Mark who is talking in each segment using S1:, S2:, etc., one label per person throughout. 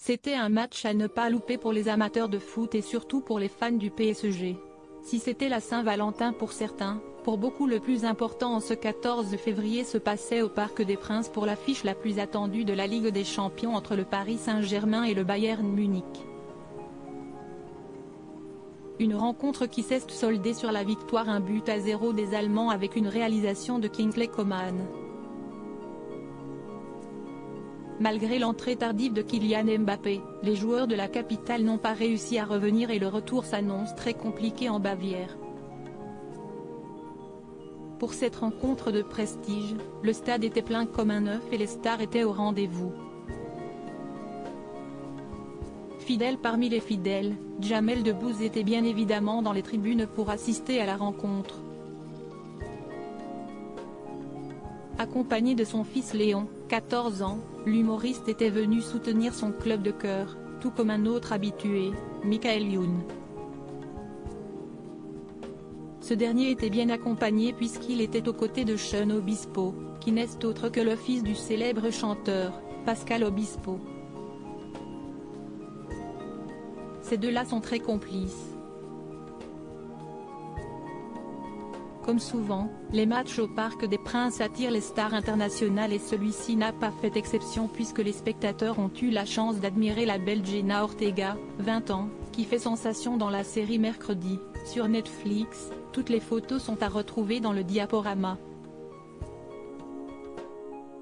S1: C'était un match à ne pas louper pour les amateurs de foot et surtout pour les fans du PSG. Si c'était la Saint-Valentin pour certains, pour beaucoup le plus important en ce 14 février se passait au Parc des Princes pour l'affiche la plus attendue de la Ligue des Champions entre le Paris Saint-Germain et le Bayern Munich. Une rencontre qui s'est soldée sur la victoire 1-0 des Allemands avec une réalisation de Kingsley Coman. Malgré l'entrée tardive de Kylian Mbappé, les joueurs de la capitale n'ont pas réussi à revenir et le retour s'annonce très compliqué en Bavière. Pour cette rencontre de prestige, le stade était plein comme un œuf et les stars étaient au rendez-vous. Fidèle parmi les fidèles, Jamel Debbouze était bien évidemment dans les tribunes pour assister à la rencontre. Accompagné de son fils Léon, 14 ans, l'humoriste était venu soutenir son club de cœur, tout comme un autre habitué, Michael Youn. Ce dernier était bien accompagné puisqu'il était aux côtés de Sean Obispo, qui n'est autre que le fils du célèbre chanteur, Pascal Obispo. Ces deux-là sont très complices. Comme souvent, les matchs au Parc des Princes attirent les stars internationales et celui-ci n'a pas fait exception puisque les spectateurs ont eu la chance d'admirer la belle Jenna Ortega, 20 ans, qui fait sensation dans la série Mercredi, sur Netflix. Toutes les photos sont à retrouver dans le diaporama.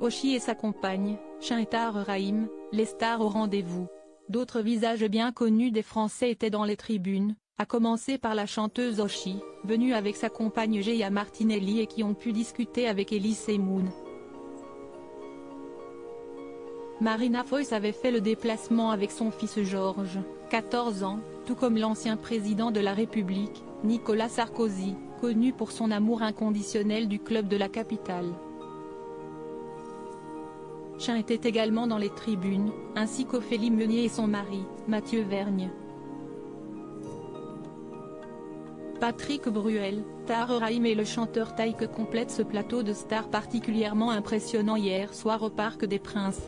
S1: Oshi et sa compagne, Shintar Rahim, les stars au rendez-vous. D'autres visages bien connus des Français étaient dans les tribunes, à commencer par la chanteuse Oshi, venue avec sa compagne Geia Martinelli et qui ont pu discuter avec Elise Moon. Marina Foïs avait fait le déplacement avec son fils Georges, 14 ans, tout comme l'ancien président de la République, Nicolas Sarkozy, connu pour son amour inconditionnel du club de la capitale. Chin était également dans les tribunes, ainsi qu'Ophélie Meunier et son mari, Mathieu Vergne. Patrick Bruel, Tahar Rahim et le chanteur Taïk complètent ce plateau de stars particulièrement impressionnant hier soir au Parc des Princes.